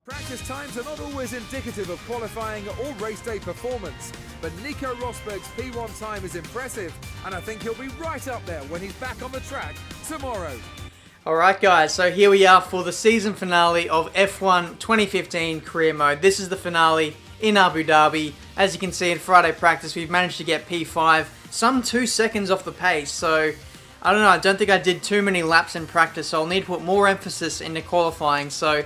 Practice times are not always indicative of qualifying or race day performance, but Nico Rosberg's P1 time is impressive, and I think he'll be right up there when he's back on the track tomorrow. Alright guys, so here we are for the season finale of F1 2015 Career Mode. This is the finale in Abu Dhabi. As you can see in Friday practice, we've managed to get P5, some 2 seconds off the pace, so I don't know, I don't think I did too many laps in practice, so I'll need to put more emphasis into qualifying. So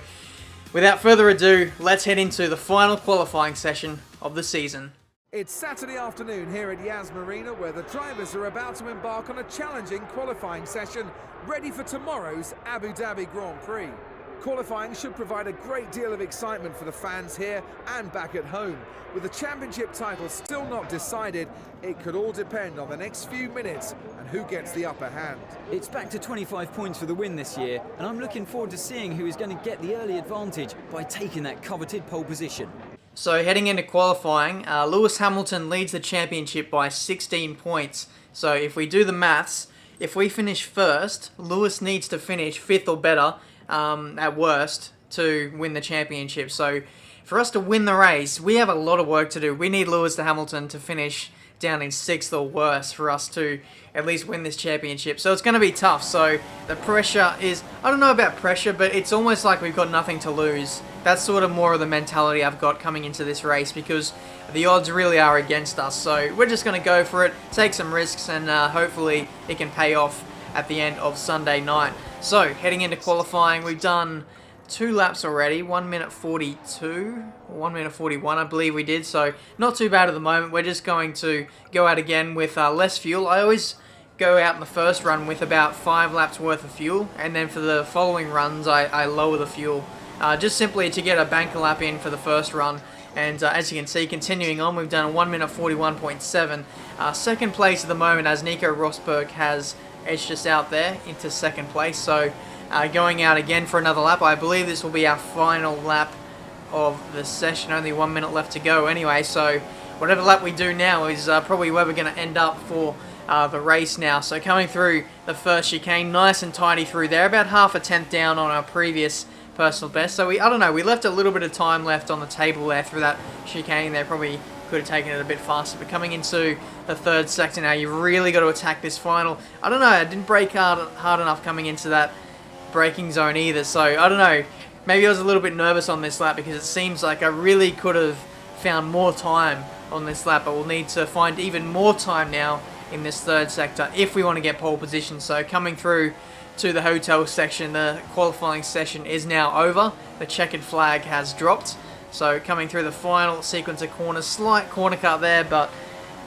without further ado, let's head into the final qualifying session of the season. It's Saturday afternoon here at Yas Marina, where the drivers are about to embark on a challenging qualifying session ready for tomorrow's Abu Dhabi Grand Prix. Qualifying should provide a great deal of excitement for the fans here and back at home. With the championship title still not decided, it could all depend on the next few minutes and who gets the upper hand. It's back to 25 points for the win this year, and I'm looking forward to seeing who is going to get the early advantage by taking that coveted pole position. So heading into qualifying, Lewis Hamilton leads the championship by 16 points. So if we do the maths, if we finish first, Lewis needs to finish 5th or better at worst to win the championship. So for us to win the race, we have a lot of work to do. We need Lewis to Hamilton to finish down in 6th or worse for us to at least win this championship. So it's going to be tough. So the pressure is, I don't know about pressure, but it's almost like we've got nothing to lose. That's sort of more of the mentality I've got coming into this race, because the odds really are against us. So we're just going to go for it, take some risks, and hopefully it can pay off at the end of Sunday night. So heading into qualifying, we've done 2 laps already, 1 minute 42, 1 minute 41 I believe we did, so not too bad at the moment. We're just going to go out again with less fuel. I always go out in the first run with about 5 laps worth of fuel, and then for the following runs I lower the fuel, just simply to get a banker lap in for the first run. And as you can see, continuing on, we've done a 1 minute 41.7. Second place at the moment, as Nico Rosberg has edged us out there into second place. So going out again for another lap. I believe this will be our final lap of the session. Only 1 minute left to go anyway. So whatever lap we do now is probably where we're going to end up for the race now. So coming through the first chicane, nice and tidy through there. About half a tenth down on our previous personal best. So I don't know, we left a little bit of time left on the table there through that chicane there. Probably could have taken it a bit faster, but coming into the third sector now, you've really got to attack this final. I don't know, I didn't brake hard enough coming into that braking zone either, so I don't know, maybe I was a little bit nervous on this lap because it seems like I really could have found more time on this lap, but we'll need to find even more time now in this third sector if we want to get pole position. So coming through to the hotel section, the qualifying session is now over. The checkered flag has dropped. So coming through the final sequence of corners, slight corner cut there, but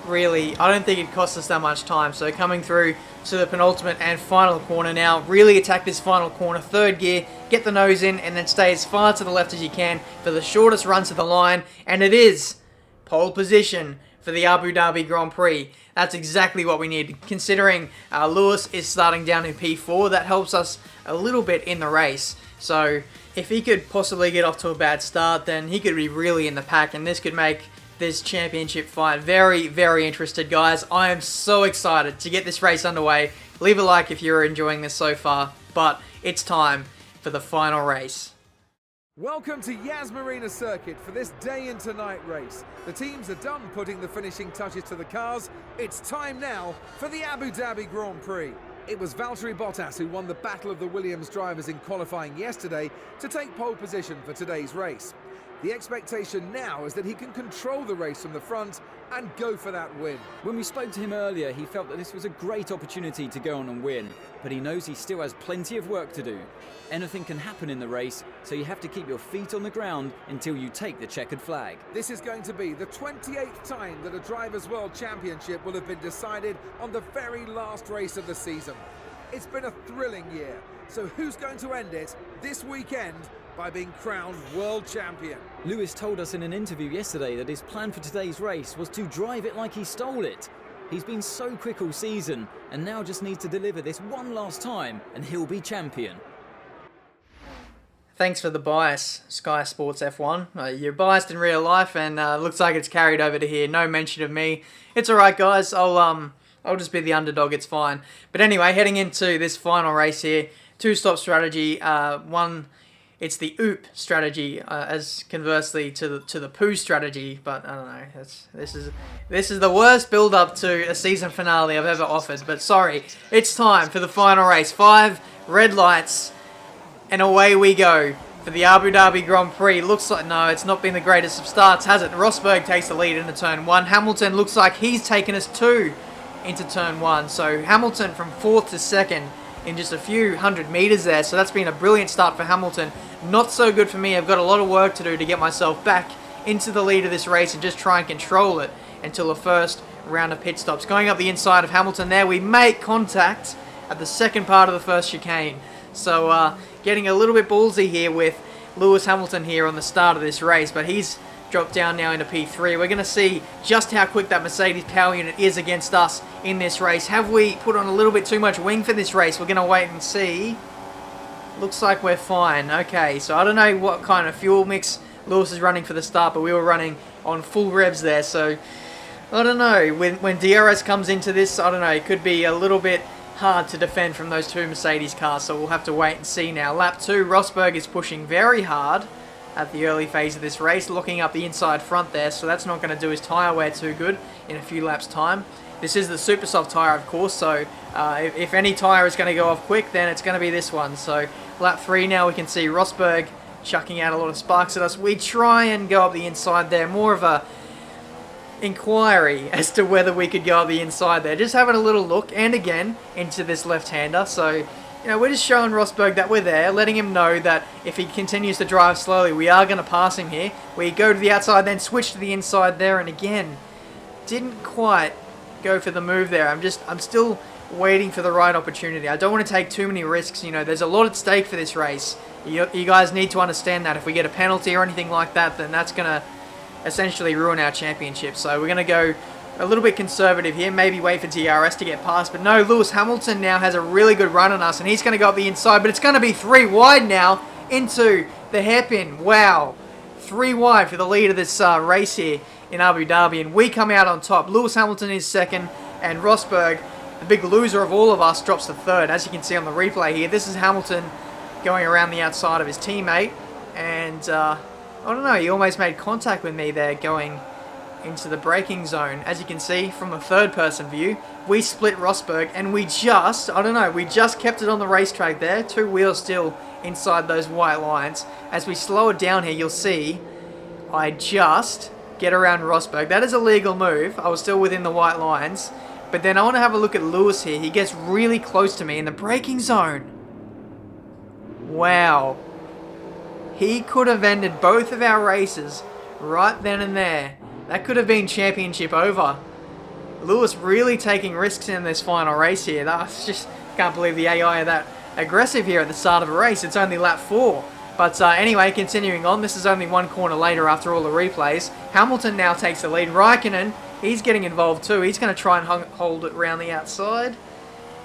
really I don't think it cost us that much time. So coming through to the penultimate and final corner now, really attack this final corner, third gear, get the nose in, and then stay as far to the left as you can for the shortest run to the line, and it is pole position for the Abu Dhabi Grand Prix. That's exactly what we need, considering Lewis is starting down in P4. That helps us a little bit in the race. So if he could possibly get off to a bad start, then he could be really in the pack, and this could make this championship fight very, very interesting, guys. I am so excited to get this race underway. Leave a like if you're enjoying this so far, but it's time for the final race. Welcome to Yas Marina Circuit for this day into night race. The teams are done putting the finishing touches to the cars. It's time now for the Abu Dhabi Grand Prix. It was Valtteri Bottas who won the battle of the Williams drivers in qualifying yesterday to take pole position for today's race. The expectation now is that he can control the race from the front and go for that win. When we spoke to him earlier, he felt that this was a great opportunity to go on and win, but he knows he still has plenty of work to do. Anything can happen in the race, so you have to keep your feet on the ground until you take the checkered flag. This is going to be the 28th time that a Drivers' World Championship will have been decided on the very last race of the season. It's been a thrilling year, so who's going to end it this weekend by being crowned world champion? Lewis told us in an interview yesterday that his plan for today's race was to drive it like he stole it. He's been so quick all season and now just needs to deliver this one last time and he'll be champion. Thanks for the bias, Sky Sports F1. You're biased in real life, and looks like it's carried over to here. No mention of me. It's alright, guys. I'll just be the underdog. It's fine. But anyway, heading into this final race here, two-stop strategy. One it's the oop strategy as conversely to the poo strategy. But I don't know. This is the worst build-up to a season finale I've ever offered. But sorry, it's time for the final race. 5 red lights, and away we go for the Abu Dhabi Grand Prix. Looks like, no, it's not been the greatest of starts, has it? Rosberg takes the lead into turn 1. Hamilton looks like he's taken us 2 into turn 1. So Hamilton from 4th to 2nd in just a few hundred meters there. So that's been a brilliant start for Hamilton. Not so good for me. I've got a lot of work to do to get myself back into the lead of this race and just try and control it until the first round of pit stops. Going up the inside of Hamilton there, we make contact at the second part of the first chicane. So getting a little bit ballsy here with Lewis Hamilton here on the start of this race, but he's dropped down now into P3. We're going to see just how quick that Mercedes power unit is against us in this race. Have we put on a little bit too much wing for this race? We're going to wait and see. Looks like we're fine. Okay, so I don't know what kind of fuel mix Lewis is running for the start, but we were running on full revs there, so I don't know. When DRS comes into this, I don't know, it could be a little bit hard to defend from those 2 Mercedes cars, so we'll have to wait and see now. Lap 2, Rosberg is pushing very hard at the early phase of this race, looking up the inside front there, so that's not going to do his tyre wear too good in a few laps' time. This is the super soft tyre, of course, so if any tyre is going to go off quick, then it's going to be this one. So lap 3 now, we can see Rosberg chucking out a lot of sparks at us. We try and go up the inside there, more of a inquiry as to whether we could go up the inside there. Just having a little look, and again, into this left-hander. So, you know, we're just showing Rosberg that we're there, letting him know that if he continues to drive slowly, we are going to pass him here. We go to the outside, then switch to the inside there, and again, didn't quite go for the move there. I'm still waiting for the right opportunity. I don't want to take too many risks. You know, there's a lot at stake for this race. You guys need to understand that. If we get a penalty or anything like that, then that's going to essentially ruin our championship. So we're going to go a little bit conservative here, maybe wait for DRS to get past. But no, Lewis Hamilton now has a really good run on us, and he's going to go up the inside, but it's going to be 3 wide now into the hairpin. Wow, 3 wide for the lead of this race here in Abu Dhabi, and we come out on top. Lewis Hamilton is 2nd, and Rosberg, the big loser of all of us, drops to 3rd. As you can see on the replay here, this is Hamilton going around the outside of his teammate, and I don't know, he almost made contact with me there going into the braking zone. As you can see from the 3rd-person view, we split Rosberg, and we just kept it on the racetrack there. 2 wheels still inside those white lines. As we slow it down here, you'll see I just get around Rosberg. That is a legal move. I was still within the white lines. But then I want to have a look at Lewis here. He gets really close to me in the braking zone. Wow. He could have ended both of our races right then and there. That could have been championship over. Lewis really taking risks in this final race here. That's just, can't believe the AI are that aggressive here at the start of a race. It's only lap 4. But anyway, continuing on, this is only 1 corner later after all the replays. Hamilton now takes the lead. Raikkonen, he's getting involved too. He's going to try and hold it around the outside.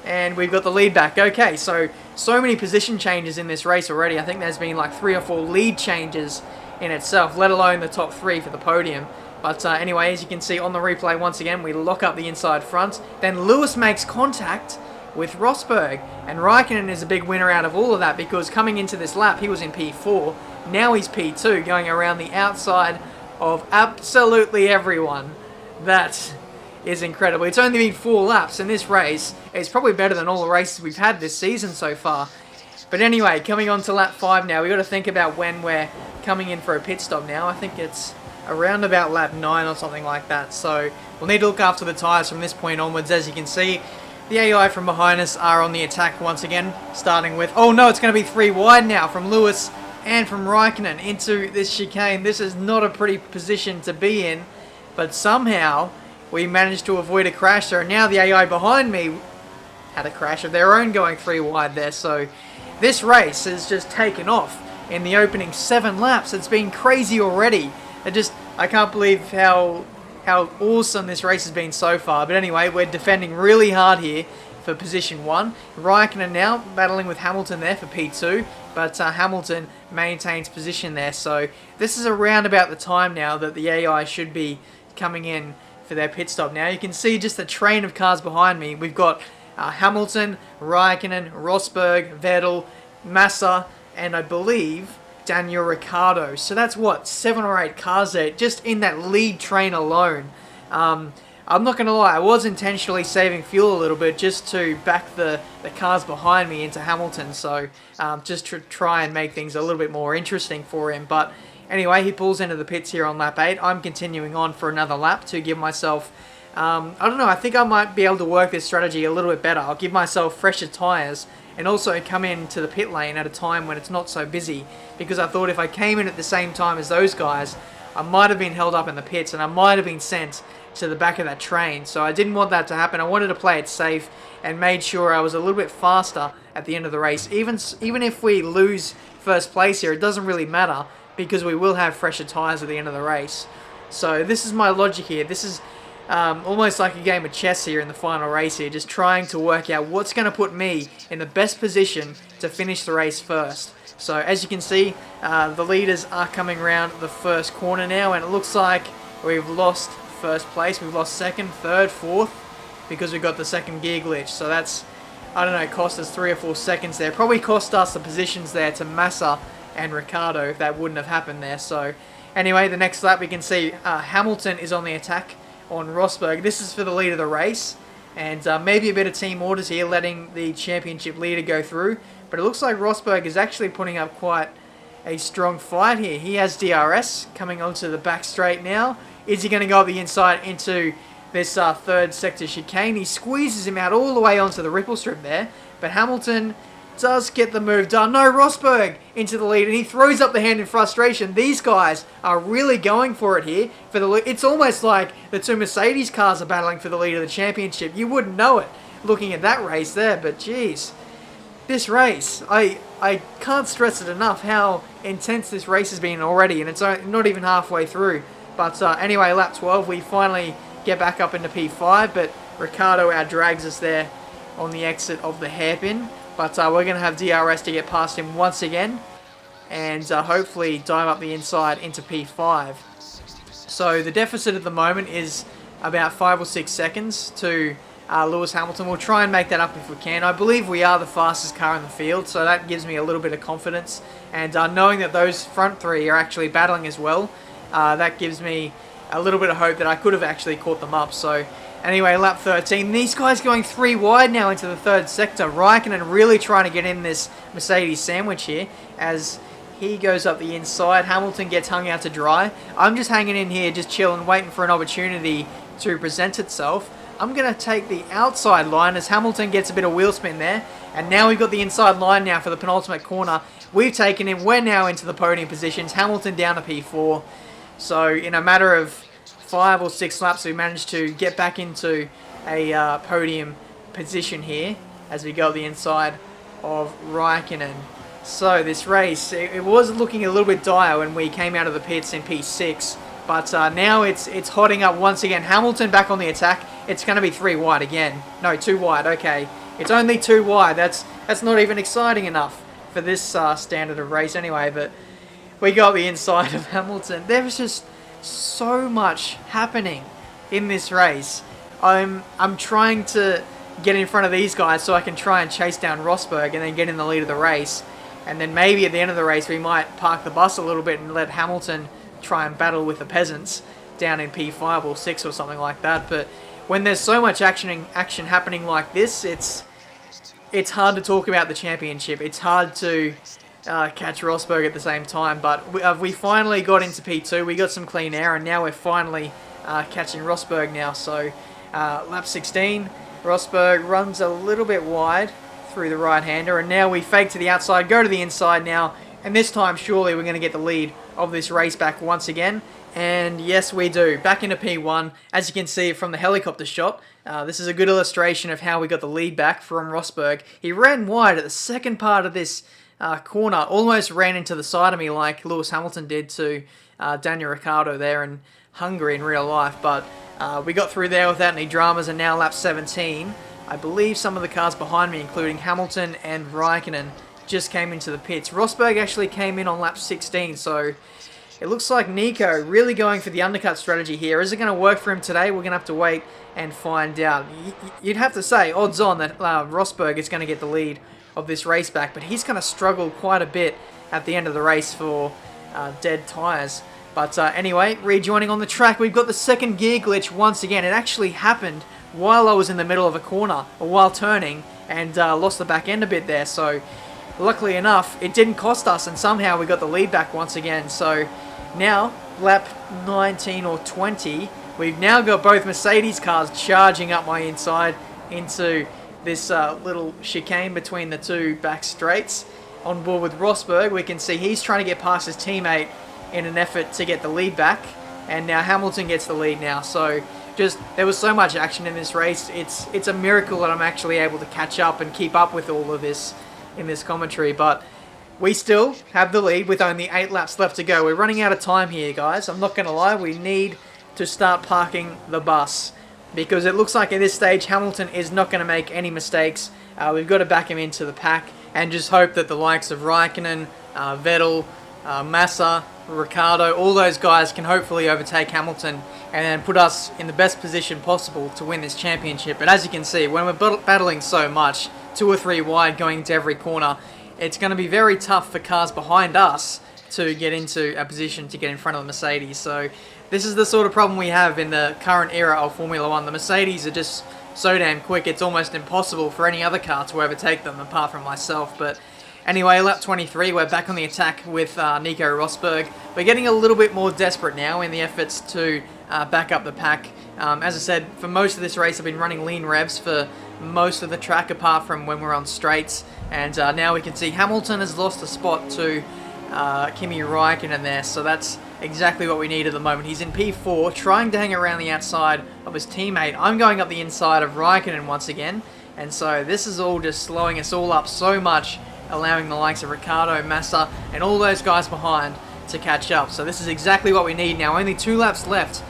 And we've got the lead back. Okay, so many position changes in this race already. I think there's been like 3 or 4 lead changes in itself, let alone the top 3 for the podium. But anyway, as you can see on the replay, once again, we lock up the inside front. Then Lewis makes contact with Rosberg. And Raikkonen is a big winner out of all of that, because coming into this lap, he was in P4. Now he's P2, going around the outside of absolutely everyone. That is incredible. It's only been 4 laps in this race. It's probably better than all the races we've had this season so far. But anyway, coming on to lap 5 now, we've got to think about when we're coming in for a pit stop now. I think it's around about lap 9 or something like that. So we'll need to look after the tyres from this point onwards. As you can see, the AI from behind us are on the attack once again, starting with, oh no, it's going to be 3 wide now from Lewis and from Raikkonen into this chicane. This is not a pretty position to be in, but somehow we managed to avoid a crash there. And now the AI behind me had a crash of their own going 3 wide there. So this race has just taken off in the opening 7 laps. It's been crazy already. I can't believe how awesome this race has been so far. But anyway, we're defending really hard here for position 1. Raikkonen now battling with Hamilton there for P2, but Hamilton maintains position there. So this is around about the time now that the AI should be coming in for their pit stop. Now you can see just the train of cars behind me. We've got Hamilton, Raikkonen, Rosberg, Vettel, Massa, and I believe Daniel Ricciardo. So that's what, 7 or 8 cars there, just in that lead train alone. I'm not going to lie, I was intentionally saving fuel a little bit just to back the cars behind me into Hamilton, so just to try and make things a little bit more interesting for him. But anyway, he pulls into the pits here on lap 8. I'm continuing on for another lap to give myself, I don't know, I think I might be able to work this strategy a little bit better. I'll give myself fresher tyres and also come into the pit lane at a time when it's not so busy, because I thought if I came in at the same time as those guys, I might have been held up in the pits and I might have been sent to the back of that train. So I didn't want that to happen. I wanted to play it safe and made sure I was a little bit faster at the end of the race. Even if we lose first place here, it doesn't really matter because we will have fresher tyres at the end of the race. So this is my logic here. This is almost like a game of chess here in the final race here, just trying to work out what's going to put me in the best position to finish the race first. So as you can see, the leaders are coming around the first corner now, and it looks like we've lost first place. We've lost second, third, fourth, because we got the second gear glitch. So that's, I don't know, cost us 3 or 4 seconds there. Probably cost us the positions there to Massa and Ricciardo if that wouldn't have happened there. So anyway, the next lap we can see Hamilton is on the attack on Rosberg. This is for the lead of the race, and maybe a bit of team orders here, letting the championship leader go through. But it looks like Rosberg is actually putting up quite a strong fight here. He has DRS coming onto the back straight now. Is he going to go up the inside into this third sector chicane? He squeezes him out all the way onto the ripple strip there, but Hamilton does get the move done. No, Rosberg into the lead, and he throws up the hand in frustration. These guys are really going for it here. It's almost like the 2 Mercedes cars are battling for the lead of the championship. You wouldn't know it looking at that race there, but geez. This race, I can't stress it enough how intense this race has been already, and it's not even halfway through. But anyway, lap 12, we finally get back up into P5, but Ricciardo outdrags us there on the exit of the hairpin. But we're going to have DRS to get past him once again, and hopefully dive up the inside into P5. So the deficit at the moment is about 5 or 6 seconds to Lewis Hamilton. We'll try and make that up if we can. I believe we are the fastest car in the field, so that gives me a little bit of confidence. And knowing that those front 3 are actually battling as well, that gives me a little bit of hope that I could have actually caught them up. So anyway, lap 13. These guys going 3 wide now into the third sector. Raikkonen really trying to get in this Mercedes sandwich here as he goes up the inside. Hamilton gets hung out to dry. I'm just hanging in here, just chilling, waiting for an opportunity to present itself. I'm going to take the outside line as Hamilton gets a bit of wheel spin there. And now we've got the inside line now for the penultimate corner. We've taken him. We're now into the podium positions. Hamilton down to P4. So in a matter of 5 or 6 laps, we managed to get back into a podium position here as we go the inside of Raikkonen. So this race, it was looking a little bit dire when we came out of the pits in P6, but now it's hotting up once again. Hamilton back on the attack. It's going to be 3 wide again. No, 2 wide. Okay, it's only 2 wide. That's not even exciting enough for this standard of race anyway. But we got the inside of Hamilton. There was just so much happening in this race. I'm trying to get in front of these guys so I can try and chase down Rosberg and then get in the lead of the race. And then maybe at the end of the race we might park the bus a little bit and let Hamilton try and battle with the peasants down in P5 or 6 or something like that. But when there's so much action happening like this, it's hard to talk about the championship. It's hard to catch Rosberg at the same time. But we finally got into P2. We got some clean air, and now we're finally catching Rosberg now. So lap 16, Rosberg runs a little bit wide through the right-hander, and now we fake to the outside, go to the inside now, and this time surely we're going to get the lead of this race back once again. And yes, we do. Back into P1, as you can see from the helicopter shot. This is a good illustration of how we got the lead back from Rosberg. He ran wide at the second part of this corner, almost ran into the side of me like Lewis Hamilton did to Daniel Ricciardo there in Hungary in real life. But we got through there without any dramas, and now lap 17. I believe some of the cars behind me, including Hamilton and Raikkonen, just came into the pits. Rosberg actually came in on lap 16, so it looks like Nico really going for the undercut strategy here. Is it going to work for him today? We're going to have to wait and find out. You'd have to say, odds on that Rosberg is going to get the lead of this race back, but he's going to struggle quite a bit at the end of the race for dead tyres. But anyway, rejoining on the track, we've got the second gear glitch once again. It actually happened while I was in the middle of a corner, or while turning, and lost the back end a bit there. So luckily enough, it didn't cost us, and somehow we got the lead back once again. So now, lap 19 or 20, we've now got both Mercedes cars charging up my inside into this little chicane between the two back straights. On board with Rosberg, we can see he's trying to get past his teammate in an effort to get the lead back, and now Hamilton gets the lead now. So there was so much action in this race. It's a miracle that I'm actually able to catch up and keep up with all of this in this commentary, but we still have the lead with only 8 laps left to go. We're running out of time here, guys. I'm not going to lie, we need to start parking the bus, because it looks like at this stage Hamilton is not going to make any mistakes. We've got to back him into the pack and just hope that the likes of Raikkonen, Vettel, Massa, Ricciardo, all those guys can hopefully overtake Hamilton and then put us in the best position possible to win this championship. But as you can see, when we're battling so much, 2 or 3 wide going into every corner, it's going to be very tough for cars behind us to get into a position to get in front of the Mercedes. So this is the sort of problem we have in the current era of Formula 1. The Mercedes are just so damn quick, it's almost impossible for any other car to overtake them apart from myself. But anyway, lap 23, we're back on the attack with Nico Rosberg. We're getting a little bit more desperate now in the efforts to back up the pack. As I said, for most of this race I've been running lean revs for most of the track apart from when we're on straights. And now we can see Hamilton has lost a spot to Kimi Raikkonen there, so that's exactly what we need at the moment. He's in P4, trying to hang around the outside of his teammate. I'm going up the inside of Raikkonen once again, and so this is all just slowing us all up so much, allowing the likes of Ricciardo, Massa, and all those guys behind to catch up. So this is exactly what we need now. Only 2 laps left.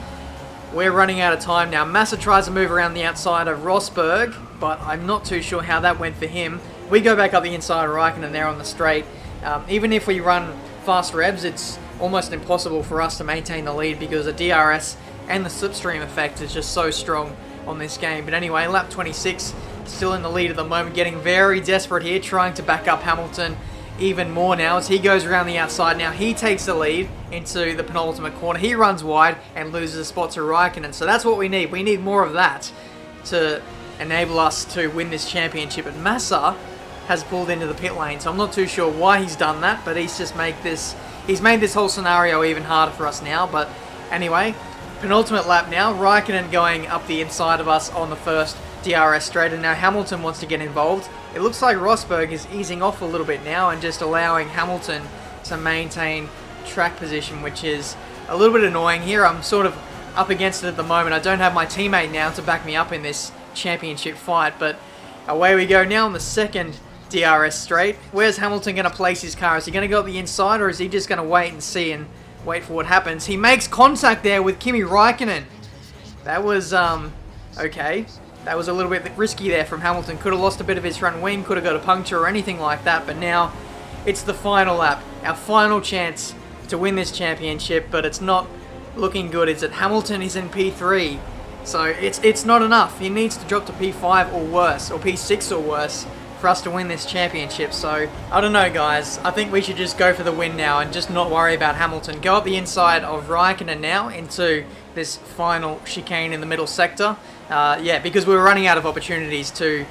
We're running out of time now. Massa tries to move around the outside of Rosberg, but I'm not too sure how that went for him. We go back up the inside of Raikkonen there on the straight. Even if we run fast revs, it's almost impossible for us to maintain the lead because the DRS and the slipstream effect is just so strong on this game. But anyway, lap 26, still in the lead at the moment, getting very desperate here, trying to back up Hamilton even more now as he goes around the outside. Now he takes the lead into the penultimate corner. He runs wide and loses a spot to Raikkonen. So that's what we need. We need more of that to enable us to win this championship. And Massa has pulled into the pit lane, so I'm not too sure why he's done that, but he's just made this whole scenario even harder for us now. But anyway, penultimate lap now, Raikkonen going up the inside of us on the first DRS straight, and now Hamilton wants to get involved. It looks like Rosberg is easing off a little bit now and just allowing Hamilton to maintain track position, which is a little bit annoying here. I'm sort of up against it at the moment. I don't have my teammate now to back me up in this championship fight, but away we go now on the second DRS straight. Where's Hamilton going to place his car? Is he going to go up the inside, or is he just going to wait and see and wait for what happens? He makes contact there with Kimi Raikkonen. That was, okay. That was a little bit risky there from Hamilton. Could have lost a bit of his front wing, could have got a puncture or anything like that, but now it's the final lap. Our final chance to win this championship, but it's not looking good. It's that Hamilton is in P3, so it's not enough. He needs to drop to P5 or worse, or P6 or worse, for us to win this championship. So I don't know, guys, I think we should just go for the win now and just not worry about Hamilton. Go up the inside of Raikkonen now into this final chicane in the middle sector. Yeah, because we were running out of opportunities to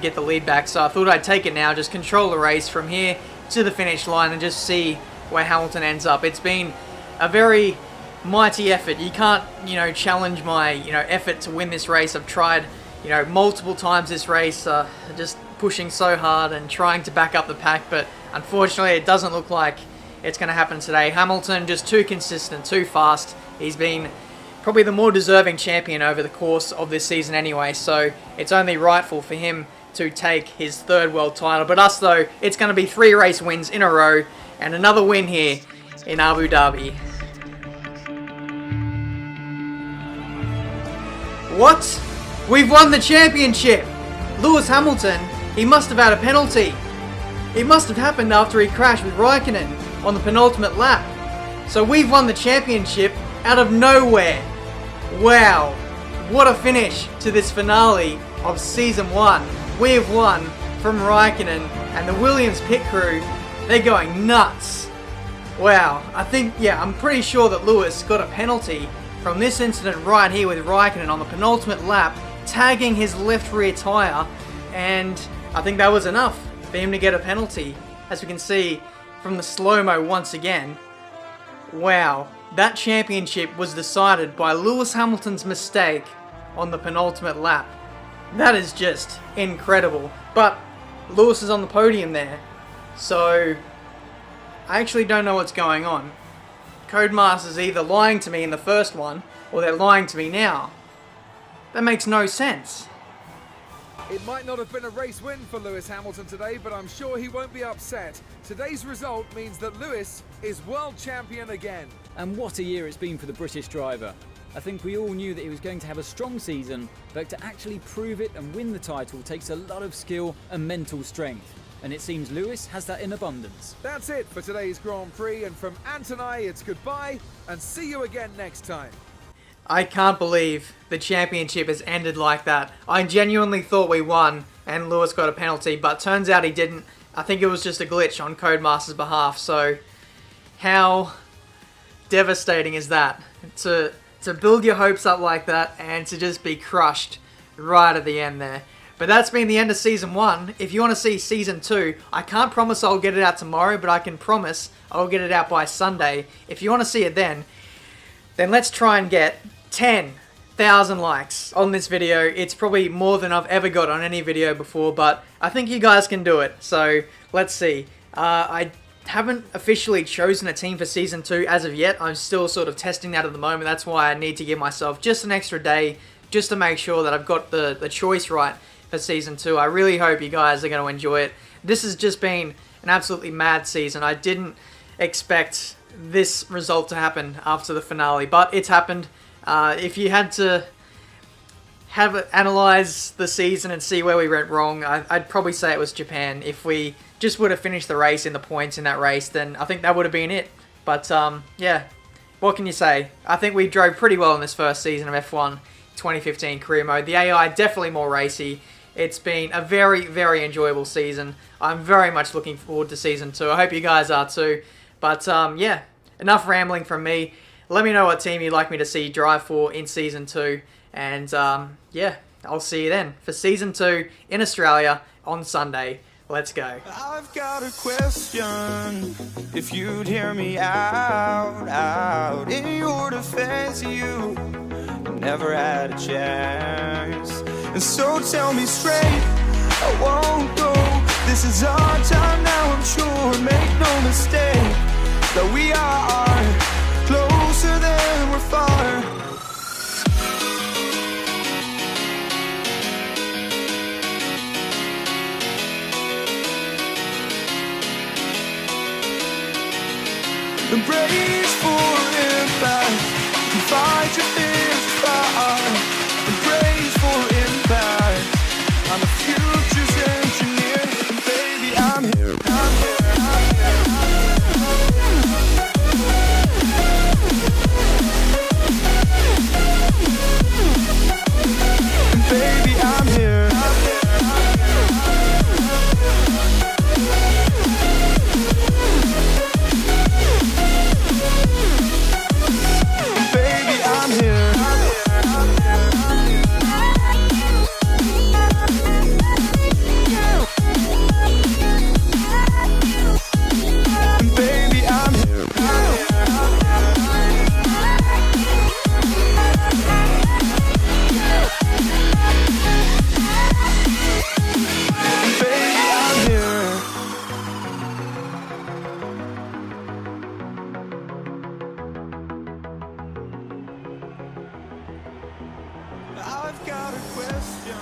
get the lead back, so I thought I'd take it now, just control the race from here to the finish line and just see where Hamilton ends up. It's been a very mighty effort. You can't, challenge my, effort to win this race. I've tried, multiple times this race, just pushing so hard and trying to back up the pack, but unfortunately it doesn't look like it's going to happen today. Hamilton just too consistent, too fast. He's been probably the more deserving champion over the course of this season anyway, so it's only rightful for him to take his 3rd world title. But us though, it's going to be 3 race wins in a row and another win here in Abu Dhabi. What? We've won the championship! Lewis Hamilton, he must have had a penalty. It must have happened after he crashed with Raikkonen on the penultimate lap. So we've won the championship out of nowhere. Wow, what a finish to this finale of Season 1. We have won from Raikkonen and the Williams pit crew. They're going nuts. Wow, I'm pretty sure that Lewis got a penalty from this incident right here with Raikkonen on the penultimate lap, tagging his left rear tyre, and I think that was enough for him to get a penalty, as we can see from the slow-mo once again. Wow, that championship was decided by Lewis Hamilton's mistake on the penultimate lap. That is just incredible. But Lewis is on the podium there, so I actually don't know what's going on. Codemaster's either lying to me in the first one, or they're lying to me now. That makes no sense. It might not have been a race win for Lewis Hamilton today, but I'm sure he won't be upset. Today's result means that Lewis is world champion again. And what a year it's been for the British driver. I think we all knew that he was going to have a strong season, but to actually prove it and win the title takes a lot of skill and mental strength. And it seems Lewis has that in abundance. That's it for today's Grand Prix, and from Ant and I, it's goodbye, and see you again next time. I can't believe the championship has ended like that. I genuinely thought we won and Lewis got a penalty, but turns out he didn't. I think it was just a glitch on Codemaster's behalf, so how devastating is that? To build your hopes up like that and to just be crushed right at the end there. But that's been the end of Season 1. If you want to see Season 2, I can't promise I'll get it out tomorrow, but I can promise I'll get it out by Sunday. If you want to see it then let's try and get 10,000 likes on this video. It's probably more than I've ever got on any video before, but I think you guys can do it. So let's see. I haven't officially chosen a team for Season 2 as of yet. I'm still sort of testing that at the moment. That's why I need to give myself just an extra day just to make sure that I've got the choice right for Season 2. I really hope you guys are going to enjoy it. This has just been an absolutely mad season. I didn't expect this result to happen after the finale, but it's happened. If you had to analyze the season and see where we went wrong, I'd probably say it was Japan. If we just would have finished the race in the points in that race, then I think that would have been it. But yeah, what can you say? I think we drove pretty well in this first season of F1 2015 career mode. The AI definitely more racy. It's been a very, very enjoyable season. I'm very much looking forward to Season 2. I hope you guys are too. But yeah, enough rambling from me. Let me know what team you'd like me to see drive for in Season 2. And yeah, I'll see you then for Season 2 in Australia on Sunday. Let's go. I've got a question, if you'd hear me out. In your defense, you never had a chance. And so tell me straight, I won't go. This is our time now, I'm sure. Make no mistake that we are closer than we're far. Embrace for impact, and fight your fears far. Embrace for impact, I'm a future's engineer, and baby I'm here, I'm here, I'm here. And baby I'm here, I'm here, I'm I've got a question.